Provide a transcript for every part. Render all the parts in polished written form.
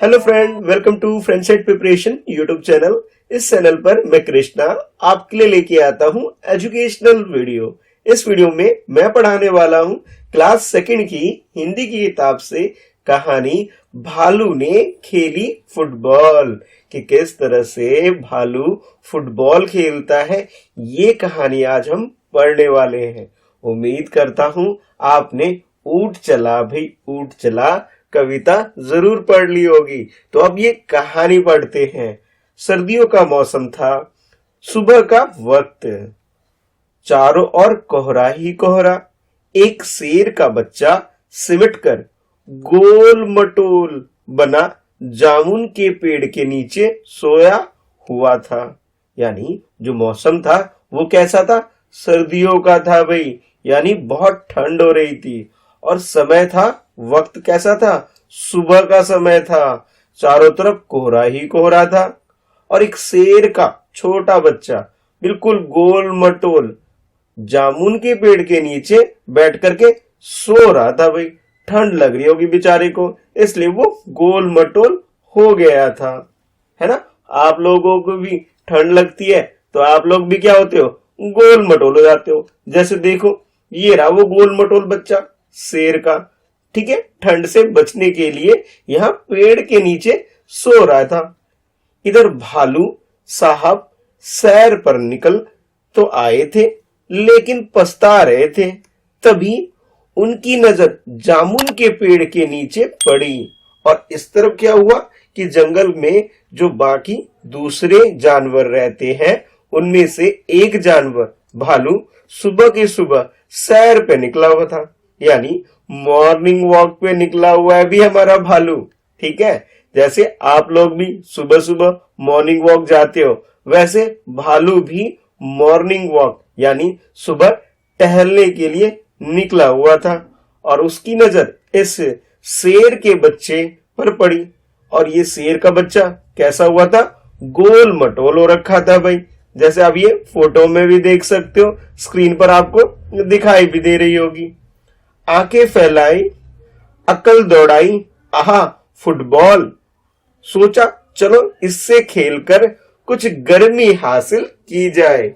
Hello friend, welcome to फ्रेंडसेट preparation YouTube channel. इस channel पर मैं कृष्णा आपके लिए लेके आता हूं एजुकेशनल वीडियो। इस वीडियो में मैं पढ़ाने वाला हूं क्लास सेकंड की हिंदी की किताब से कहानी भालू ने खेली फुटबॉल। कि किस तरह से भालू फुटबॉल खेलता है, ये कहानी आज हम पढ़ने वाले हैं। उम्मीद करता हूं आपने ऊंट चला भाई ऊंट चला कविता जरूर पढ़ ली होगी। तो अब ये कहानी पढ़ते हैं। सर्दियों का मौसम था, सुबह का वक्त, चारों ओर कोहरा ही कोहरा। एक शेर का बच्चा सिमटकर गोल मटोल बना जामुन के पेड़ के नीचे सोया हुआ था। यानी जो मौसम था वो कैसा था? सर्दियों का था भाई, यानी बहुत ठंड हो रही थी। और समय था, वक्त कैसा था? सुबह का समय था। चारों तरफ कोहरा ही कोहरा था और एक शेर का छोटा बच्चा बिल्कुल गोल मटोल जामुन के पेड़ के नीचे बैठ करके सो रहा था भाई। ठंड लग रही होगी बेचारे को, इसलिए वो गोल मटोल हो गया था। है ना? आप लोगों को भी ठंड लगती है तो आप लोग भी क्या होते हो? गोल मटोल हो जाते हो। जैसे देखो, ये रहा वो गोल मटोल बच्चा शेर का। ठीक है, ठंड से बचने के लिए यहाँ पेड़ के नीचे सो रहा था। इधर भालू साहब सैर पर निकल तो आए थे, लेकिन पछता रहे थे। तभी उनकी नजर जामुन के पेड़ के नीचे पड़ी और इस तरफ क्या हुआ कि जंगल में जो बाकी दूसरे जानवर रहते हैं उनमें से एक जानवर भालू सुबह के सुबह सैर पे निकला हुआ था। यानी मॉर्निंग वॉक पे निकला हुआ है भी हमारा भालू। ठीक है, जैसे आप लोग भी सुबह सुबह मॉर्निंग वॉक जाते हो, वैसे भालू भी मॉर्निंग वॉक यानी सुबह टहलने के लिए निकला हुआ था। और उसकी नजर इस शेर के बच्चे पर पड़ी और ये शेर का बच्चा कैसा हुआ था? गोल मटोल हो रखा था भाई। जैसे आप ये फोटो में भी देख सकते हो, स्क्रीन पर आपको दिखाई भी दे रही होगी। आंखें फैलाई, अकल दौड़ाई, आहा फुटबॉल। सोचा चलो इससे खेलकर कुछ गर्मी हासिल की जाए।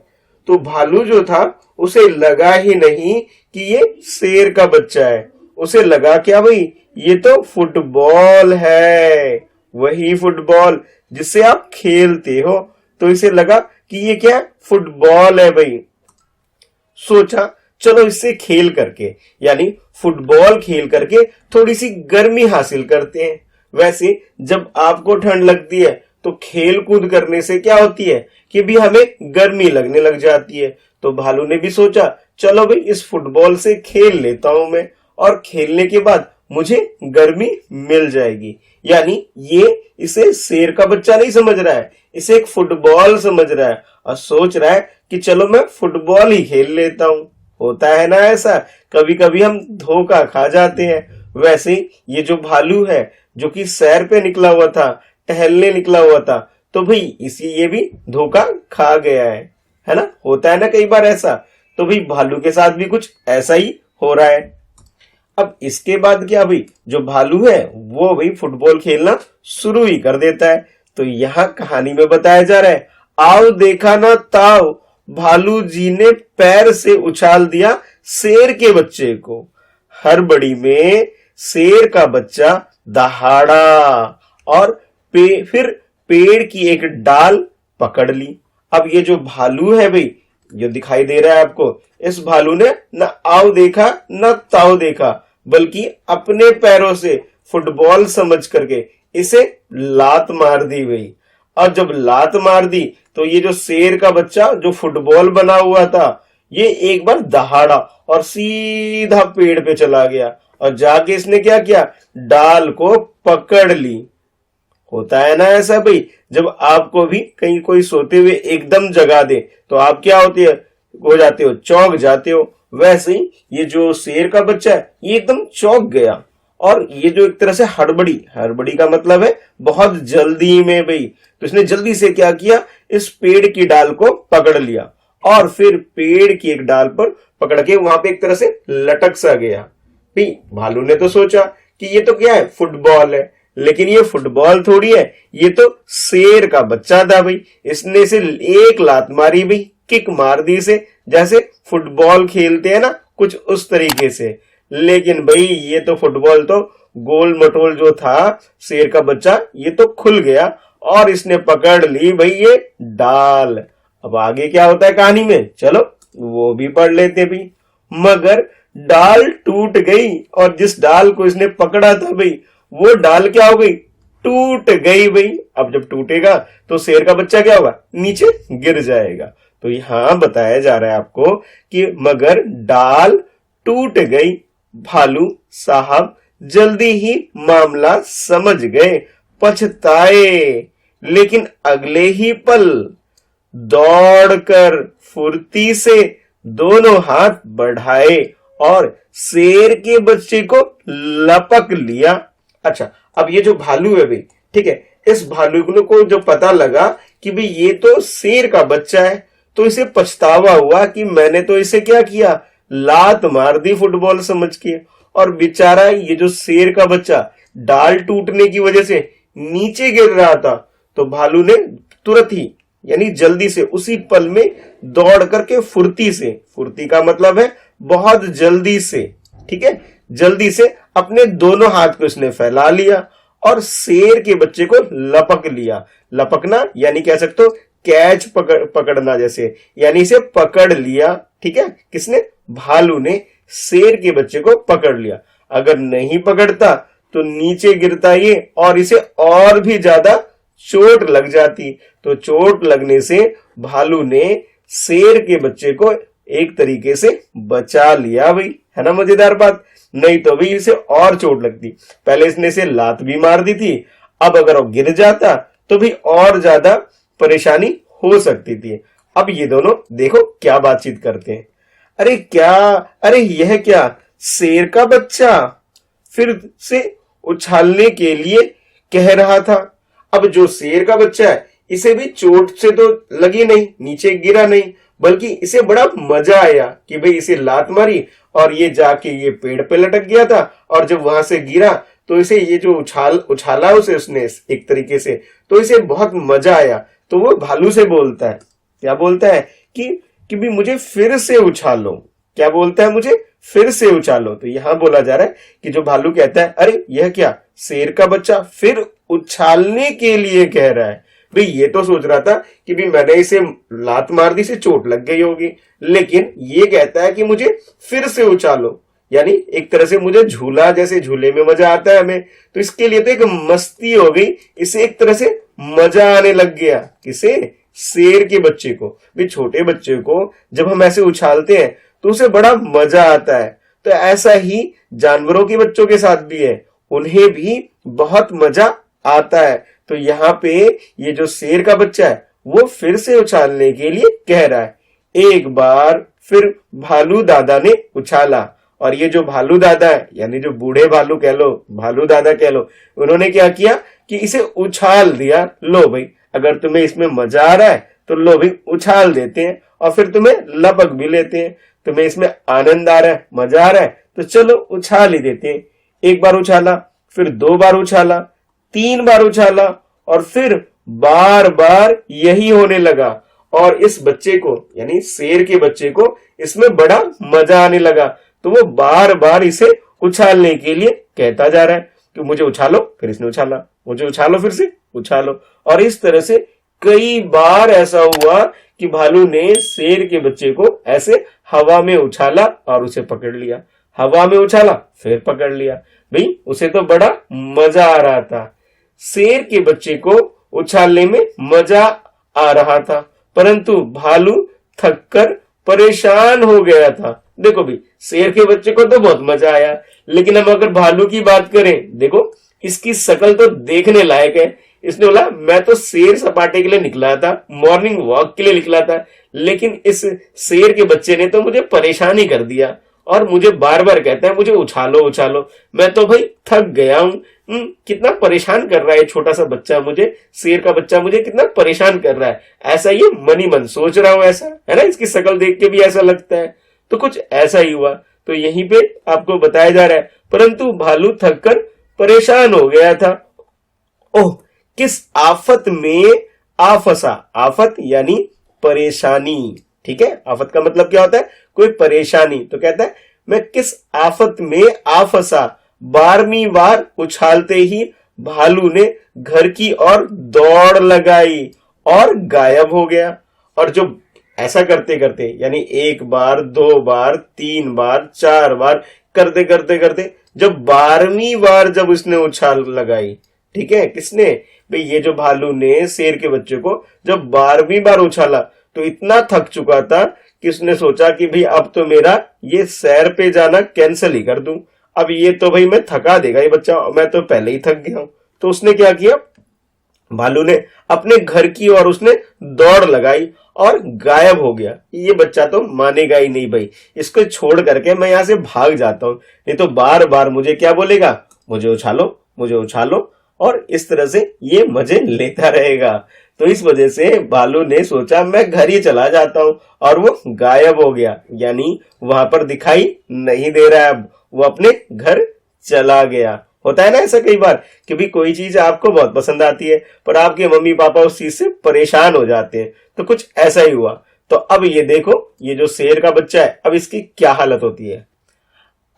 तो भालू जो था उसे लगा ही नहीं कि ये शेर का बच्चा है। उसे लगा क्या भाई? ये तो फुटबॉल है, वही फुटबॉल जिससे आप खेलते हो। तो इसे लगा कि ये क्या है? फुटबॉल है भाई। सोचा चलो इससे खेल करके यानी फुटबॉल खेल करके थोड़ी सी गर्मी हासिल करते हैं। वैसे जब आपको ठंड लगती है तो खेल कूद करने से क्या होती है कि भी हमें गर्मी लगने लग जाती है। तो भालू ने भी सोचा चलो भाई इस फुटबॉल से खेल लेता हूं मैं, और खेलने के बाद मुझे गर्मी मिल जाएगी। यानी ये इसे शेर का बच्चा नहीं समझ रहा है, इसे एक फुटबॉल समझ रहा है और सोच रहा है कि चलो मैं फुटबॉल ही खेल लेता हूं। होता है ना ऐसा, कभी कभी हम धोखा खा जाते हैं। वैसे ये जो भालू है जो कि सैर पे निकला हुआ था, टहलने निकला हुआ था, तो भाई इसी ये भी धोखा खा गया है ना? होता है ना कई बार ऐसा। तो भाई भालू के साथ भी कुछ ऐसा ही हो रहा है। अब इसके बाद क्या भाई, जो भालू है वो भाई फुटबॉल खेलना शुरू ही कर देता है। तो यहाँ कहानी में बताया जा रहा है, आओ देखा ना ताओ, भालू जी ने पैर से उछाल दिया शेर के बच्चे को। हड़बड़ी में शेर का बच्चा दहाड़ा और फिर पेड़ की एक डाल पकड़ ली। अब ये जो भालू है भाई, जो दिखाई दे रहा है आपको, इस भालू ने न आओ देखा न ताओ देखा, बल्कि अपने पैरों से फुटबॉल समझ करके इसे लात मार दी भाई। और जब लात मार दी तो ये जो शेर का बच्चा जो फुटबॉल बना हुआ था, ये एक बार दहाड़ा और सीधा पेड़ पे चला गया और जाके इसने क्या किया? डाल को पकड़ ली। होता है ना ऐसा भाई, जब आपको भी कहीं कोई सोते हुए एकदम जगा दे तो आप क्या होते हो जाते हो? चौंक जाते हो। वैसे ही ये जो शेर का बच्चा है ये एकदम चौंक गया और ये जो एक तरह से हड़बड़ी का मतलब है बहुत जल्दी में भाई। तो इसने जल्दी से क्या किया? इस पेड़ की डाल को पकड़ लिया और फिर पेड़ की एक डाल पर पकड़ के वहां पे एक तरह से लटक सा गया। भाई भालू ने तो सोचा कि ये तो क्या है? फुटबॉल है। लेकिन ये फुटबॉल थोड़ी है, ये तो शेर का बच्चा था भाई। इसने इसे एक लात मारी भाई, किक मार दी इसे, जैसे फुटबॉल खेलते हैं ना कुछ उस तरीके से। लेकिन भाई ये तो फुटबॉल तो गोल मटोल जो था शेर का बच्चा, ये तो खुल गया और इसने पकड़ ली भाई ये डाल। अब आगे क्या होता है कहानी में, चलो वो भी पढ़ लेते भाई। मगर डाल टूट गई और जिस डाल को इसने पकड़ा था भाई, वो डाल क्या हो गई, टूट गई भाई। अब जब टूटेगा तो शेर का बच्चा क्या होगा, नीचे गिर जाएगा। तो यहां बताया जा रहा है आपको कि मगर डाल टूट गई, भालू साहब जल्दी ही मामला समझ गए, पछताए। लेकिन अगले ही पल दौड़कर फुर्ती से दोनों हाथ बढ़ाए और शेर के बच्चे को लपक लिया। अच्छा, अब ये जो भालू है भाई, ठीक है, इस भालू को जो पता लगा कि भाई ये तो शेर का बच्चा है, तो इसे पछतावा हुआ कि मैंने तो इसे क्या किया, लात मार दी फुटबॉल समझ के। और बेचारा ये जो शेर का बच्चा डाल टूटने की वजह से नीचे गिर रहा था, तो भालू ने तुरंत ही यानी जल्दी से उसी पल में दौड़ करके फुर्ती से, फुर्ती का मतलब है बहुत जल्दी से, ठीक है, जल्दी से अपने दोनों हाथ को इसने फैला लिया और शेर के बच्चे को लपक लिया। लपकना यानी कह सकते हो कैच पकड़ना जैसे, यानी इसे पकड़ लिया, ठीक है, किसने, भालू ने शेर के बच्चे को पकड़ लिया। अगर नहीं पकड़ता तो नीचे गिरता ये और इसे और भी ज्यादा चोट लग जाती। तो चोट लगने से भालू ने शेर के बच्चे को एक तरीके से बचा लिया भाई, है ना मजेदार बात। नहीं तो भाई इसे और चोट लगती, पहले इसने इसे लात भी मार दी थी, अब अगर वो गिर जाता तो भी और ज्यादा परेशानी हो सकती थी। अब ये दोनों देखो क्या बातचीत करते हैं। अरे क्या, अरे यह क्या, शेर का बच्चा फिर से उछालने के लिए कह रहा था। अब जो शेर का बच्चा है इसे भी चोट से तो लगी नहीं, नीचे गिरा नहीं, बल्कि इसे बड़ा मजा आया कि भाई इसे लात मारी और ये जाके ये पेड़ पे लटक गया था, और जब वहां से गिरा तो इसे ये जो उछाला उसे उसने एक तरीके से, तो इसे बहुत मजा आया। तो वो भालू से बोलता है, क्या बोलता है कि भी मुझे फिर से उछालो। क्या बोलता है, मुझे फिर से उछालो। तो यहां बोला जा रहा है कि जो भालू कहता है, अरे यह क्या, शेर का बच्चा फिर उछालने के लिए कह रहा है। भाई ये तो सोच रहा था कि भी मैंने इसे लात मार दी से चोट लग गई होगी, लेकिन ये कहता है कि मुझे फिर से उछालो, यानी एक तरह से मुझे झूला, जैसे झूले में मजा आता है हमें, तो इसके लिए तो एक मस्ती हो गई, इसे एक तरह से मजा आने लग गया। किसे, शेर के बच्चे को। भी छोटे बच्चे को जब हम ऐसे उछालते हैं तो उसे बड़ा मजा आता है। तो ऐसा ही जानवरों के बच्चों के साथ भी है, उन्हें भी बहुत मजा आता है। तो यहाँ पे ये जो शेर का बच्चा है वो फिर से उछालने के लिए कह रहा है। एक बार फिर भालू दादा ने उछाला, और ये जो भालू दादा है यानी जो बूढ़े भालू कह लो, भालू दादा कह लो, उन्होंने क्या किया कि इसे उछाल दिया। लो भाई, अगर तुम्हें इसमें मजा आ रहा है तो लो भाई उछाल देते हैं, और फिर तुम्हें लपक भी लेते हैं। तुम्हें इसमें आनंद आ रहा है, मजा आ रहा है, तो चलो उछाल ही देते हैं। एक बार उछाला, फिर 2 बार उछाला, 3 बार उछाला, और फिर बार बार यही होने लगा। और इस बच्चे को यानी शेर के बच्चे को इसमें बड़ा मजा आने लगा। तो वो बार बार इसे उछालने के लिए कहता जा रहा है कि मुझे उछालो, फिर इसने उछाला, मुझे उछालो, फिर से उछालो। और इस तरह से कई बार ऐसा हुआ कि भालू ने शेर के बच्चे को ऐसे हवा में उछाला और उसे पकड़ लिया, हवा में उछाला फिर पकड़ लिया। भाई उसे तो बड़ा मजा आ रहा था, शेर के बच्चे को उछालने में मजा आ रहा था, परंतु भालू थककर परेशान हो गया था। देखो भाई, शेर के बच्चे को तो बहुत मजा आया, लेकिन हम अगर भालू की बात करें, देखो इसकी शक्ल तो देखने लायक है। इसने बोला मैं तो शेर सपाटे के लिए निकला था, मॉर्निंग वॉक के लिए निकला था, लेकिन इस शेर के बच्चे ने तो मुझे परेशान ही कर दिया और मुझे बार बार कहता है मुझे उछालो उछालो। मैं तो भाई थक गया हूं। कितना परेशान कर रहा है छोटा सा बच्चा मुझे, शेर का बच्चा मुझे कितना परेशान कर रहा है, ऐसा ये मन ही मन सोच रहा हूं, ऐसा है ना, इसकी शक्ल देख के भी ऐसा लगता है। तो कुछ ऐसा ही हुआ। तो यहीं पे आपको बताया जा रहा है, परंतु भालू थक कर परेशान हो गया था ओह, किस आफत में आ फंसा। आफत यानी परेशानी, ठीक है। आफत का मतलब क्या होता है, कोई परेशानी। तो कहता है मैं किस आफत में आ फंसा, 12वीं बार उछालते ही भालू ने घर की ओर दौड़ लगाई और गायब हो गया। और जो ऐसा करते करते यानी 1 बार, 2 बार, 3 बार, 4 बार करते करते करते जब 12वीं बार जब उसने उछाल लगाई, ठीक है, किसने, भाई ये जो भालू ने शेर के बच्चे को जब 12वीं बार उछाला तो इतना थक चुका था कि उसने सोचा कि भाई अब तो मेरा ये सैर पे जाना कैंसिल ही कर दूं। अब ये तो भाई मैं थका देगा ये बच्चा, मैं तो पहले ही थक गया हूं। तो उसने क्या किया, भालू ने अपने घर की ओर उसने दौड़ लगाई और गायब हो गया। ये बच्चा तो मानेगा ही नहीं भाई, इसको छोड़ करके मैं यहां से भाग जाता हूं, नहीं तो बार बार मुझे क्या बोलेगा, मुझे उछालो, मुझे उछालो, और इस तरह से ये मजे लेता रहेगा। तो इस वजह से भालू ने सोचा मैं घर ही चला जाता हूं, और वो गायब हो गया, यानी वहां पर दिखाई नहीं दे रहा है। अब वो अपने घर चला गया। होता है ना ऐसा कई बार कि भी कोई चीज आपको बहुत पसंद आती है पर आपके मम्मी पापा उस चीज से परेशान हो जाते हैं, तो कुछ ऐसा ही हुआ। तो अब ये देखो, ये जो शेर का बच्चा है, अब इसकी क्या हालत होती है।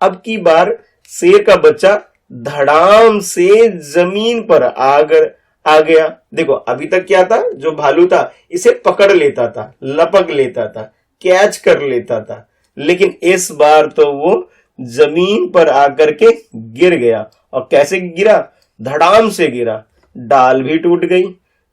अब की बार शेर का बच्चा धड़ाम से जमीन पर आ गया। देखो अभी तक क्या था, जो भालू था इसे पकड़ लेता था, लपक लेता था, कैच कर लेता था, लेकिन इस बार तो वो जमीन पर आकर के गिर गया। और कैसे गिरा, धड़ाम से गिरा, डाल भी टूट गई।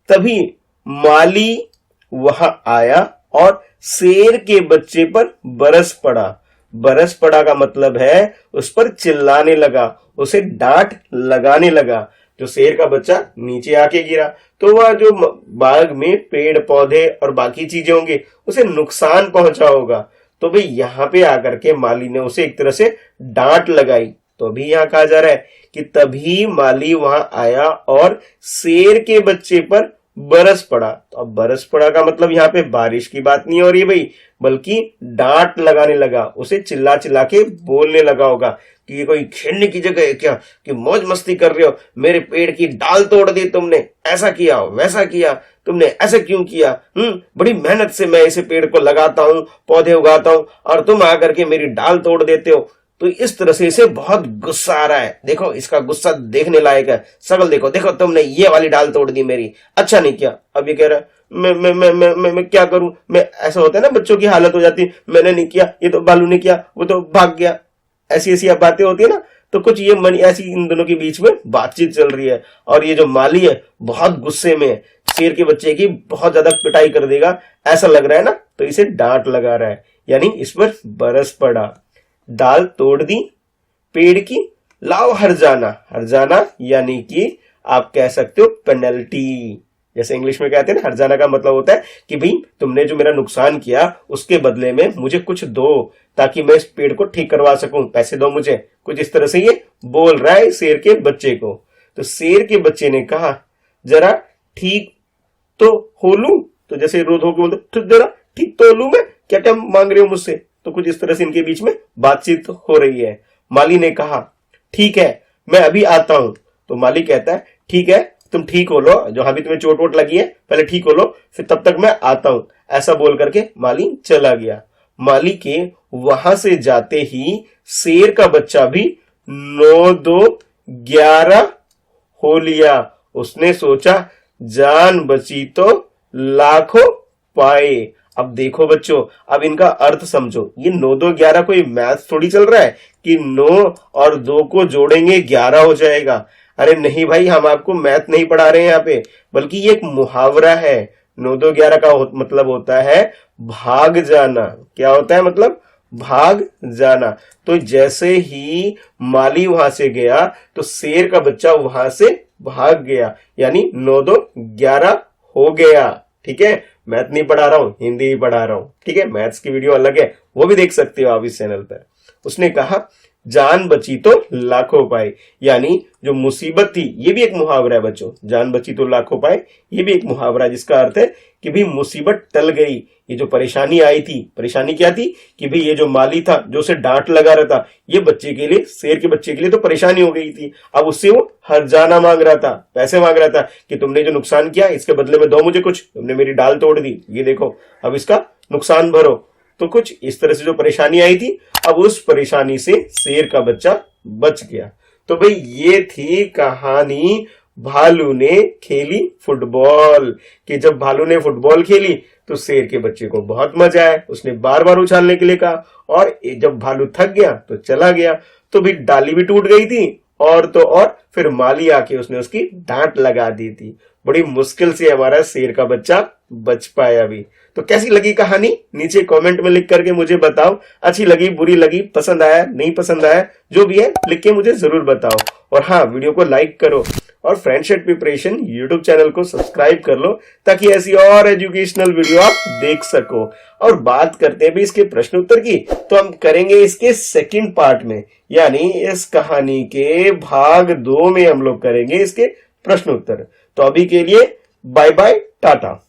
तभी माली वहां आया और शेर के बच्चे पर बरस पड़ा। बरस पड़ा का मतलब है उस पर चिल्लाने लगा, उसे डांट लगाने लगा। जो शेर का बच्चा नीचे आके गिरा तो वह जो बाग में पेड़ पौधे और बाकी चीजें होंगी उसे नुकसान पहुंचा होगा। तो भाई यहां पे आकर के माली ने उसे एक तरह से डांट लगाई। तो भी यहां कहा जा रहा है कि तभी माली वहां आया और शेर के बच्चे पर बरस पड़ा। तो अब बरस पड़ा का मतलब यहाँ पे बारिश की बात नहीं हो रही भाई, बल्कि डांट लगाने लगा, उसे चिल्ला चिल्ला के बोलने लगा होगा कि ये कोई खेलने की जगह है क्या, कि मौज मस्ती कर रहे हो, मेरे पेड़ की डाल तोड़ दी तुमने, ऐसा किया वैसा किया, तुमने ऐसा क्यों किया, बड़ी मेहनत से मैं इसे पेड़ को लगाता हूं, पौधे उगाता हूं, और तुम आकर के मेरी डाल तोड़ देते हो। तो इस तरह से इसे बहुत गुस्सा आ रहा है। देखो इसका गुस्सा देखने लायक है, शकल देखो, देखो तुमने ये वाली डाल तोड़ दी मेरी, अच्छा नहीं किया। अब ये कह रहा है मैं क्या करूं, मैं, ऐसा होता है ना बच्चों की हालत हो जाती है, मैंने नहीं किया, ये तो बालू ने किया, वो तो भाग गया, ऐसी ऐसी अब बातें होती है ना। तो कुछ ये मन ऐसी इन दोनों के बीच में बातचीत चल रही है, और ये जो माली है बहुत गुस्से में है, शेर के बच्चे की बहुत ज्यादा पिटाई कर देगा ऐसा लग रहा है ना, तो इसे डांट लगा रहा है, यानी इस पर बरस पड़ा। डाल तोड़ दी पेड़ की, लाओ हर्जाना। हर्जाना यानी कि आप कह सकते हो पेनल्टी, जैसे इंग्लिश में कहते हैं ना, हर्जाना का मतलब होता है कि भाई तुमने जो मेरा नुकसान किया उसके बदले में मुझे कुछ दो, ताकि मैं इस पेड़ को ठीक करवा सकूं, पैसे दो मुझे, कुछ इस तरह से ये बोल रहा है शेर के बच्चे को। तो शेर के बच्चे ने कहा जरा ठीक तो हो लूं, तो जैसे रोज होकर बोलते तो जरा ठीक तो लूं, मैं क्या क्या मांग रहे हो मुझसे। तो कुछ इस तरह से इनके बीच में बातचीत हो रही है। माली ने कहा ठीक है मैं अभी आता हूं। तो माली कहता है ठीक है तुम ठीक हो लो, जो अभी तुम्हें चोट वोट लगी है पहले ठीक हो लो, फिर तब तक मैं आता हूं। ऐसा बोल करके माली चला गया। माली के वहां से जाते ही शेर का बच्चा भी 9 2 11 हो लिया। उसने सोचा जान बची तो लाखों पाए। अब देखो बच्चों, अब इनका अर्थ समझो, ये 9 2 11 कोई मैथ थोड़ी चल रहा है कि 9 और 2 को जोड़ेंगे 11 हो जाएगा। अरे नहीं भाई, हम आपको मैथ नहीं पढ़ा रहे हैं यहाँ पे, बल्कि ये एक मुहावरा है। 9 2 11 का मतलब होता है भाग जाना। क्या होता है मतलब, भाग जाना। तो जैसे ही माली वहां से गया तो शेर का बच्चा वहां से भाग गया, यानी 9 2 11 हो गया। ठीक है, मैथ नहीं पढ़ा रहा हूं, हिंदी ही पढ़ा रहा हूं। ठीक है, मैथ्स की वीडियो अलग है, वो भी देख सकते हो आप इस चैनल पर। उसने कहा जान बची तो लाखों पाए। यानी जो मुसीबत थी, ये भी एक मुहावरा है बच्चों, जान बची तो लाखों पाए, ये भी एक मुहावरा है जिसका अर्थ है कि भाई मुसीबत टल गई। ये जो परेशानी आई थी, परेशानी क्या थी कि भाई ये जो माली था जो उसे डांट लगा रहा था, ये बच्चे के लिए, शेर के बच्चे के लिए तो परेशानी हो गई थी। अब उससे वो हर्जाना मांग रहा था, पैसे मांग रहा था कि तुमने जो नुकसान किया इसके बदले में दो मुझे कुछ, तुमने मेरी डाल तोड़ दी, ये देखो अब इसका नुकसान भरो। तो कुछ इस तरह से जो परेशानी आई थी, अब उस परेशानी से शेर का बच्चा बच गया। तो भाई ये थी कहानी भालू ने खेली फुटबॉल, कि जब भालू ने फुटबॉल खेली तो शेर के बच्चे को बहुत मजा आया, उसने बार बार उछालने के लिए कहा, और जब भालू थक गया तो चला गया। तो भी डाली भी टूट गई थी, और तो और फिर माली आके उसने उसकी डांट लगा दी थी। बड़ी मुश्किल से हमारा शेर का बच्चा बच पाया भी। तो कैसी लगी कहानी, नीचे कमेंट में लिख करके मुझे बताओ। अच्छी लगी, बुरी लगी, पसंद आया, नहीं पसंद आया, जो भी है लिख के मुझे जरूर बताओ। और हाँ, वीडियो को लाइक करो और friends at preparation YouTube channel को सब्सक्राइब कर लो, ताकि ऐसी और एजुकेशनल वीडियो आप देख सको। और बात करते हैं भी इसके प्रश्न उत्तर की, तो हम करेंगे इसके सेकंड पार्ट में, यानी इस कहानी के भाग 2 में हम लोग करेंगे इसके प्रश्न उत्तर। तो अभी के लिए बाय बाय, टाटा।